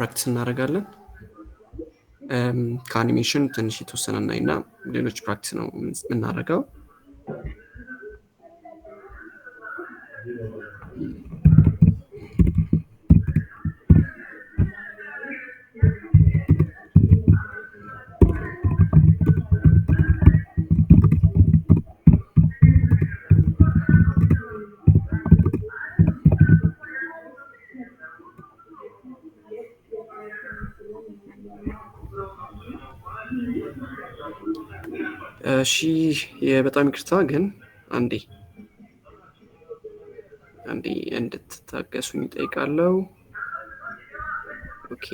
ፕራክቲስ እናደርጋለን። ከአኒሜሽን ትንሽ የተወሰነ እናይና ሌሎች ፕራክቲስ ነው የምናደርገው። እሺ በጣም ይቅርታ ግን አንዴ እንድትታገሱኝ እጠይቃለሁ። ኦኬ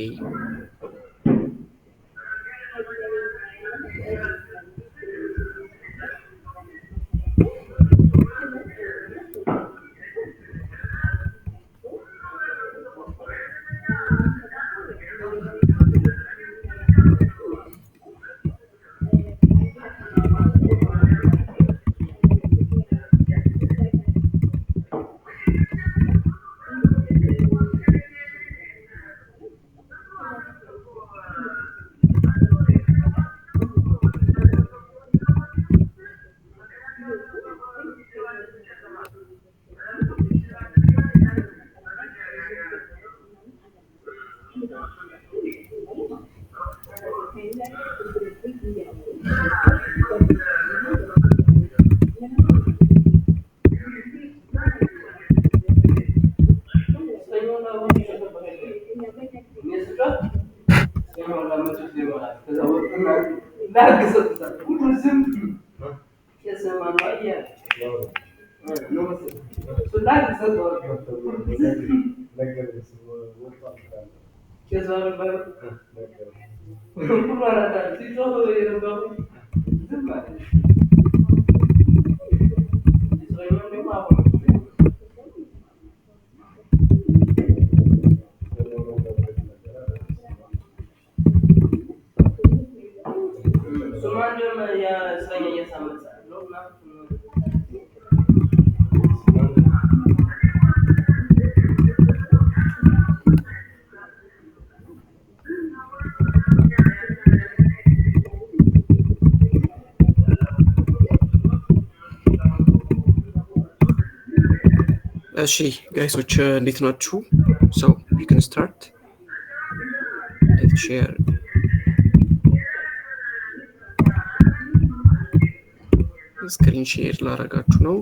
እሺ ጋይሶች እንዴት ናችሁ? So we can start. Let's share. ስክሪን ሼር ላደርጋችሁ ነው።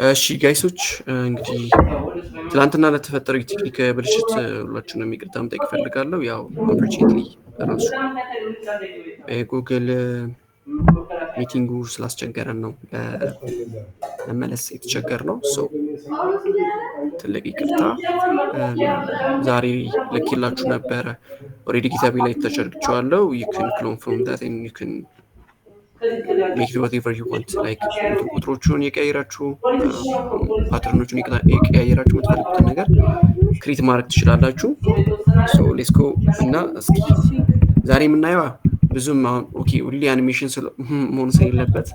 እሺ ጋይሶች እንግዲህ ትላንትና ለተፈጠረው የቴክኒክ ብልሽት ሁላችንም ይቅርታ መጠየቅ እፈልጋለሁ። ያው አንፎርቹኔትሊ ራሱ ጉግል ሚቲንጉ ስላስቸገረን ነው ለመመለስ የተቸገርነው። ትልቅ ይቅርታ። ዛሬ ልኬላችሁ ነበረ ኦልሬዲ ጊታቤ ላይ ተጨርግቼዋለሁ። you can clone from that and you can make it whatever you want, like ቁጥሮቹን የቀያየራችሁ ፓተርኖቹን የቀያየራችሁ የምትፈልጉትን ነገር ክሬት ማድረግ ትችላላችሁ። so let's go እና እስኪ ዛሬ የምናየው ብዙም አሁን ኦኬ ሁሌ አኒሜሽን መሆን ስለሌለበት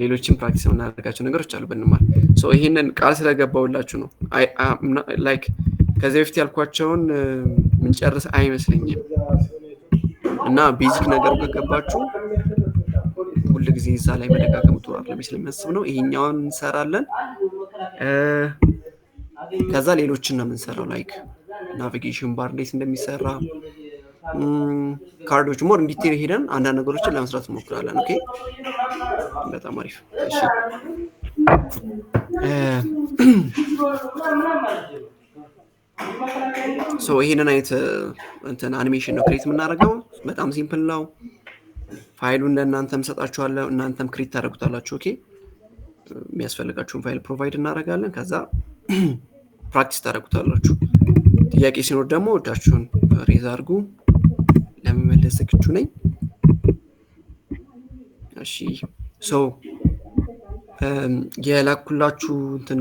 ሌሎችን ፕራክቲስ የምናደርጋቸው ነገሮች አሉ ብንማር። so ይሄንን ቃል ስለገባውላችሁ ነው። like ከዚህ በፊት ያልኳቸውን ምንጨርስ አይመስለኝም እና ቤዚክ ነገሩ ከገባችሁ ሁሉ ጊዜ እዛ ላይ መደጋገም ጥሩ አይደለም ስለሚያስብ ነው። ይሄኛውን እንሰራለን ከዛ ሌሎችን ነው የምንሰራው። ላይክ ናቪጌሽን ባር እንዴት እንደሚሰራ ካርዶች ሞር እንዲቴል ሄደን አንዳንድ ነገሮችን ለመስራት እንሞክራለን። ኦኬ በጣም አሪፍ። እሺ ይሄንን አይነት እንትን አኒሜሽን ነው ክሬት የምናደርገው። በጣም ሲምፕል ነው። ፋይሉን ለእናንተም ሰጣችኋለሁ፣ እናንተም ክሬት ታደርጉታላችሁ። ኦኬ የሚያስፈልጋችሁን ፋይል ፕሮቫይድ እናደርጋለን። ከዛ ፕራክቲስ ታደርጉታላችሁ። ጥያቄ ሲኖር ደግሞ እጃችሁን ሬዝ አድርጉ። ለመመለስ ዝግጁ ነኝ። እሺ የላኩላችሁ እንትን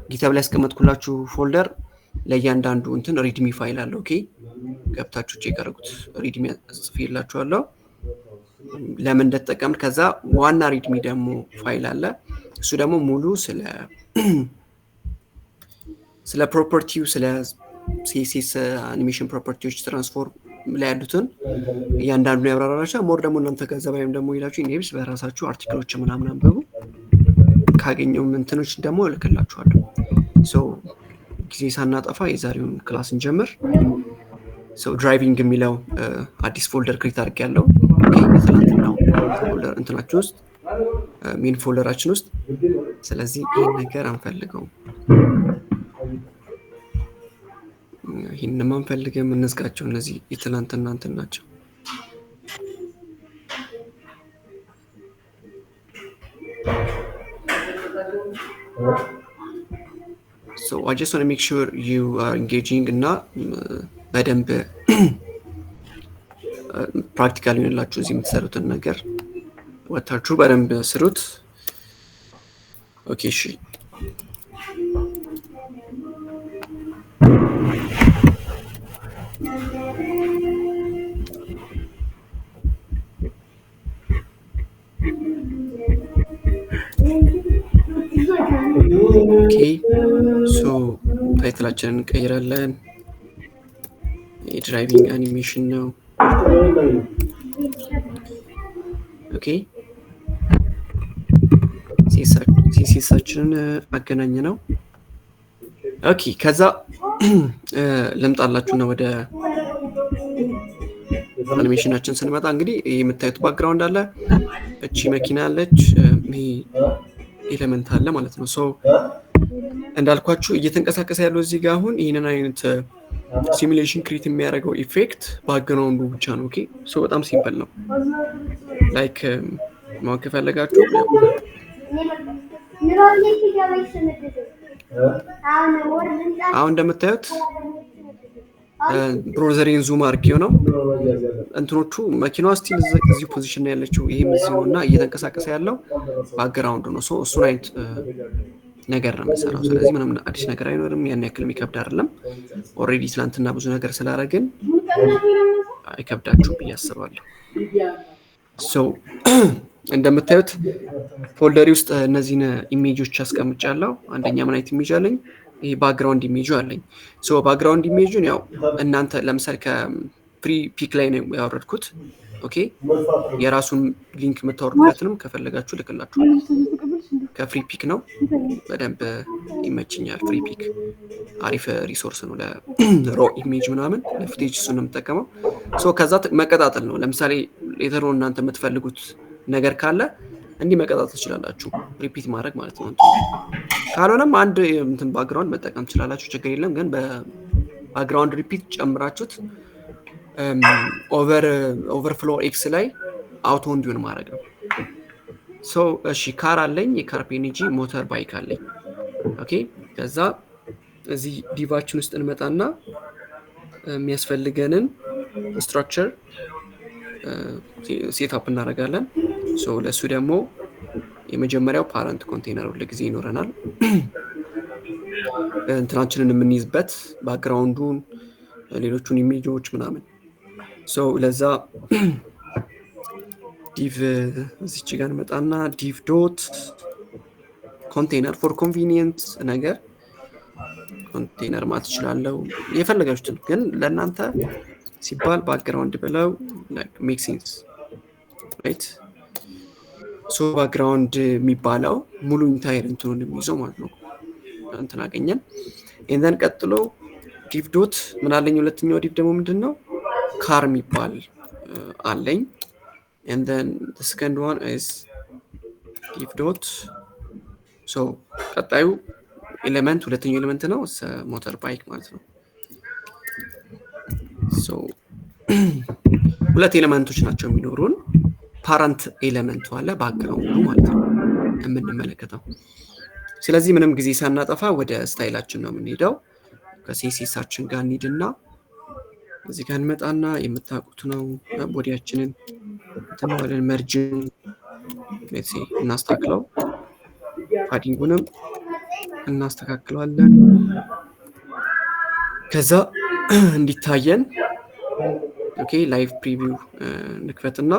ጊታብ ላይ ያስቀመጥኩላችሁ ፎልደር ለእያንዳንዱ እንትን ሪድሚ ፋይል አለ። ኦኬ ገብታችሁ ቼክ አድርጉት። ሪድሚ ጽፌላችኋለሁ ለምን እንደተጠቀምን። ከዛ ዋና ሪድሚ ደግሞ ፋይል አለ። እሱ ደግሞ ሙሉ ስለ ፕሮፐርቲው ስለ ሲኤስኤስ አኒሜሽን ፕሮፐርቲዎች ትራንስፎርም ላይ ያሉትን እያንዳንዱ ያብራራላችሁ። ሞር ደግሞ እናንተ ገንዘብ ወይም ደግሞ ይላችሁ ኢኔብስ በራሳችሁ አርቲክሎች ምናምን አንብቡ። ካገኘው እንትኖች ደግሞ እልክላችኋለሁ። ጊዜ ሳናጠፋ የዛሬውን ክላስ እንጀምር። ድራይቪንግ የሚለው አዲስ ፎልደር ክሬት አድርጌያለሁ። የትናንትናው ፎልደር እንትናችን ውስጥ ሜን ፎልደራችን ውስጥ። ስለዚህ ይህን ነገር አንፈልገውም፣ ይህንም አንፈልግም፣ እንዝጋቸው። እነዚህ የትናንትና እንትን ናቸው። I just want to make sure you are engaging እና በደንብ ፕራክቲካል ይሆንላችሁ። እዚህ የምትሰሩትን ነገር ወታችሁ በደንብ ስሩት። ኦኬ እሺ ታይትላችንን እንቀይራለን። የድራይቪንግ አኒሜሽን ነው። ኦኬ ሲኤስኤሳችንን አገናኝ ነው። ኦኬ ከዛ ልምጣላችሁና ወደ አኒሜሽናችን ስንመጣ እንግዲህ የምታዩት ባክግራውንድ አለ። እቺ መኪና አለች፣ ኤሌመንት አለ ማለት ነው። እንዳልኳችሁ እየተንቀሳቀሰ ያለው እዚህ ጋር አሁን ይህንን አይነት ሲሙሌሽን ክሬት የሚያደርገው ኢፌክት ባክግራውንዱ ብቻ ነው። ኦኬ በጣም ሲምፕል ነው። ላይክ ማወቅ ከፈለጋችሁ አሁን እንደምታዩት ብሮዘሬን ዙም አድርጌው ነው እንትኖቹ መኪናዋ ስቲል እዚህ ፖዚሽን ነው ያለችው። ይሄም እዚህ ነው እና እየተንቀሳቀሰ ያለው ባክግራውንዱ ነው። እሱን አይነት ነገር ነው የምንሰራው። ስለዚህ ምንም አዲስ ነገር አይኖርም። ያን ያክል የሚከብድ አይደለም። ኦልሬዲ ትናንትና ብዙ ነገር ስላደረግን አይከብዳችሁም ብዬ አስባለሁ። እንደምታዩት ፎልደሪ ውስጥ እነዚህን ኢሜጆች አስቀምጫለሁ። አንደኛ ምን አይነት ኢሜጅ አለኝ? ይሄ ባክግራውንድ ኢሜጅ አለኝ። ባክግራውንድ ኢሜጁን ያው እናንተ ለምሳሌ ከፍሪ ፒክ ላይ ነው ያወረድኩት። ኦኬ የራሱን ሊንክ የምታወርዱበትንም ከፈለጋችሁ ልክላችኋለሁ። ከፍሪ ፒክ ነው፣ በደንብ ይመችኛል። ፍሪ ፒክ አሪፍ ሪሶርስ ነው ለሮ ኢሜጅ ምናምን ለፉቴጅ፣ እሱን ነው የምጠቀመው። ከዛ መቀጣጠል ነው። ለምሳሌ ሌተር ነው እናንተ የምትፈልጉት ነገር ካለ እንዲህ መቀጣጠል ትችላላችሁ። ሪፒት ማድረግ ማለት ነው። ካልሆነም አንድ እንትን ባክግራውንድ መጠቀም ትችላላችሁ፣ ችግር የለም። ግን በባክግራውንድ ሪፒት ጨምራችሁት ኦቨርፍሎ ኤክስ ላይ አውቶ እንዲሆን ማድረግ ነው። እሺ ካር አለኝ፣ የካር ፒኤንጂ ሞተር ባይክ አለኝ። ኦኬ ከዛ እዚህ ዲቫችን ውስጥ እንመጣና የሚያስፈልገንን ስትራክቸር ሴትአፕ እናደርጋለን። ለሱ ደግሞ የመጀመሪያው ፓረንት ኮንቴነር ለጊዜ ይኖረናል። እንትናችንን የምንይዝበት ባክግራውንዱን፣ ሌሎቹን ኢሜጆች ምናምን። ለዛ ዲቭ እዚች ጋር እንመጣና ዲቭ ዶት ኮንቴነር ፎር ኮንቪኒየንት ነገር ኮንቴነር ማለት እችላለሁ የፈለጋችሁትን፣ ግን ለእናንተ ሲባል ባክግራውንድ ብለው ሜክ ሴንስ ራይት። ባክግራውንድ የሚባለው ሙሉ ኢንታይር እንትኑን የሚይዘው ማለት ነው። እንትን አገኘን። ኤንዘን ቀጥሎ ዲቭ ዶት ምን አለኝ? ሁለተኛው ዲቭ ደግሞ ምንድን ነው? car የሚባል አለኝ and then the second one is div dot so ቀጣዩ ኤሌመንት ሁለተኛው ኤሌመንት ነው ሞተር ባይክ ማለት ነው so ሁለት ኤሌመንቶች ናቸው የሚኖሩን ፓረንት ኤሌመንቱ አለ ባክግራውንዱ ማለት ነው የምንመለከተው ስለዚህ ምንም ጊዜ ሳናጠፋ ወደ ስታይላችን ነው የምንሄደው ከሲኤስኤሳችን ጋር እንሂድና እዚህ ጋር እንመጣና የምታውቁት ነው ቦዲያችንን ተማለን መርጅን ሌትስ ሲ እናስተካክለው ፓዲንጉንም እናስተካክለዋለን ከዛ እንዲታየን ኦኬ ላይቭ ፕሪቪው ንክፈትና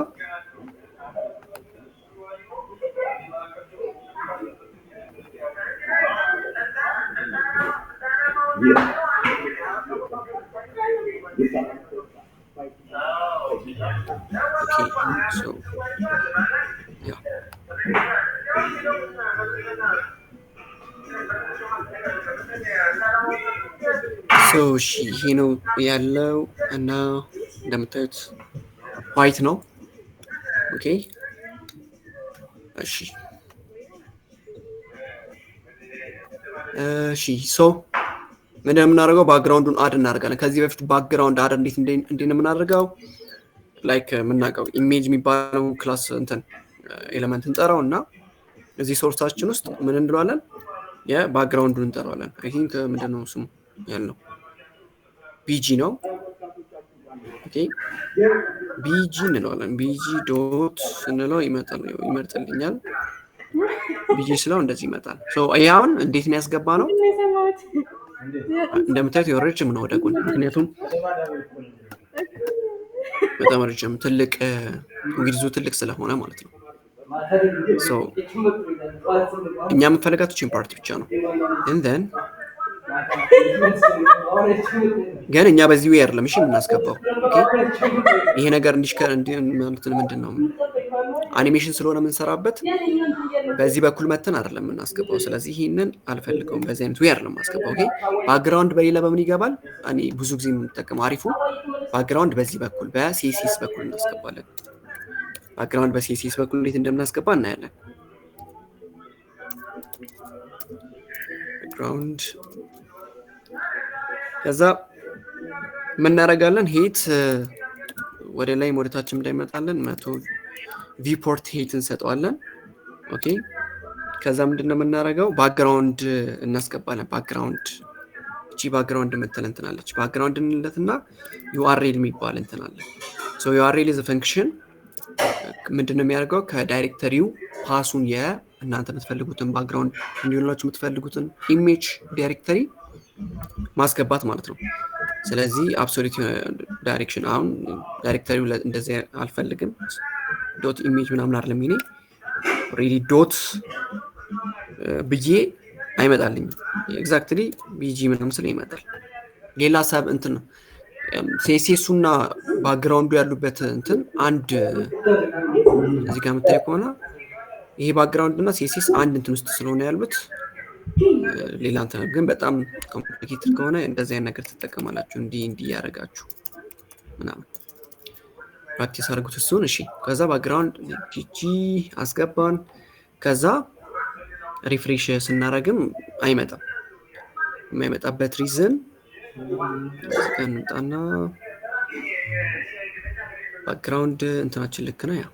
Okay, so yeah. So ይሄ ነው ያለው እና እንደምታዩት ዋይት ነው ኦኬ እሺ ሶ ምንድነው የምናደርገው ባክግራውንዱን አድ እናደርጋለን ከዚህ በፊት ባክግራውንድ አድ እንዴት ነው የምናደርገው ላይክ የምናውቀው ኢሜጅ የሚባለው ክላስ እንትን ኤሌመንት እንጠራውና እዚህ ሶርሳችን ውስጥ ምን እንለዋለን የባክግራውንዱን እንጠራዋለን አይ ቲንክ ምንድነው ስሙ ያለው ቢጂ ነው ኦኬ ቢጂ እንለዋለን ቢጂ ዶት እንለው ይመርጥልኛል ቢጂ ስለው እንደዚህ ይመጣል ሶ አሁን እንዴት ነው ያስገባ ነው እንደምታዩት የረጅም ነው ወደ ጎን ምክንያቱም በጣም ረጅም ትልቅ እንግሊዙ ትልቅ ስለሆነ ማለት ነው ሶ እኛ የምንፈልጋት ቺን ፓርት ብቻ ነው and then ግን እኛ በዚህ ወይ አይደለም እሺ የምናስገባው ኦኬ ይሄ ነገር እንዲሽከር ማለት ምንድነው አኒሜሽን ስለሆነ የምንሰራበት በዚህ በኩል መተን አይደለም የምናስገባው ስለዚህ ይሄንን አልፈልገውም በዚህ አይነት ወይ አይደለም ማስገባው ኦኬ ባክግራውንድ በሌላ በምን ይገባል እኔ ብዙ ጊዜ የምንጠቀመው አሪፉ ባክግራውንድ በዚህ በኩል በሲኤስኤስ በኩል እናስገባለን ባክግራውንድ በሲኤስኤስ በኩል እንዴት እንደምናስገባ እናያለን ባክግራውንድ ከዛ ምን እናደርጋለን ሄት ወደ ላይ ወደታችን እንዳይመጣለን 100 ቪፖርት ሄት እንሰጠዋለን ኦኬ ከዛ ምንድነው የምናደርገው ባክግራውንድ እናስገባለን ባክግራውንድ እቺ ባክግራውንድ መተለንተናለች ባክግራውንድ እንለትና URL የሚባል እንተናለ ሶ URL is a function ምንድነው የሚያደርገው ከዳይሬክተሪው ፓሱን እናንተ የምትፈልጉትን ባክግራውንድ እንዲሆንላችሁ የምትፈልጉትን ኢሜጅ ዳይሬክተሪ ማስገባት ማለት ነው ስለዚህ አብሶሉት ዳይሬክሽን አሁን ዳይሬክተሪው እንደዚህ አልፈልግም ዶት ኢሜጅ ምናምን አይደለም ይሄ ኦሬዲ ዶት ብዬ አይመጣልኝ ኤግዛክትሊ ቢጂ ምናምን ስለ ይመጣል ሌላ ሰብ እንትን ነው ሲኤስኤሱና ባክግራውንዱ ያሉበት እንትን አንድ እዚህ ጋር መታየት ከሆነ ይሄ ባክግራውንድ እና ሲኤስኤስ አንድ እንትን ውስጥ ስለሆነ ያሉት ሌላ እንትን ግን በጣም ኮምፕሊኬትድ ከሆነ እንደዚህ አይነት ነገር ተጠቀማላችሁ እንዲ ያረጋችሁ ምናምን ፕራክቲስ አድርጉት እሱን እሺ ከዛ ባክግራውንድ ጂጂ አስገባን ከዛ ሪፍሬሽ ስናረግም አይመጣም የማይመጣበት ሪዝን እስከንጣና ባክግራውንድ እንትናችን ልክ ነው ያ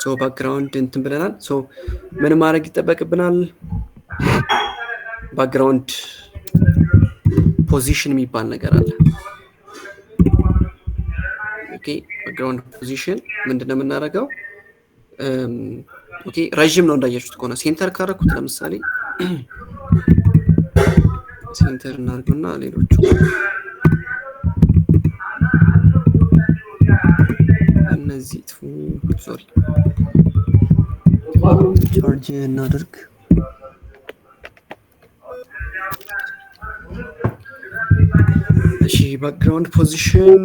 ሶ ባክግራውንድ እንትን ብለናል ሶ ምን ማድረግ ይጠበቅብናል ባክግራውንድ ፖዚሽን የሚባል ነገር አለ ኦኬ ባክግራውንድ ፖዚሽን ምንድነው የምናደርገው ኦኬ ረጅም ነው እንዳያችሁት ከሆነ ሴንተር ካረኩት ለምሳሌ ሴንተር እናርግና ሌሎቹ እነዚህ ሶሪ ቻርጅ እናድርግ እሺ ባክግራውንድ ፖዚሽን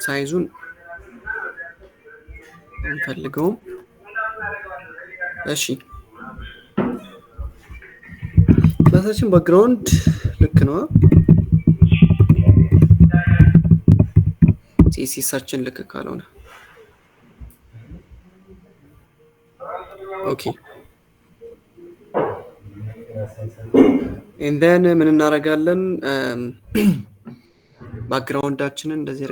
ሳይዙን እንፈልገው እሺ ክላሳችን ባክግራውንድ ልክ ነው ሲኤስኤሳችን ልክ ካልሆነ ኦኬ ኤንደን ምን እናደርጋለን? ባክግራውንዳችንን እንደዚህ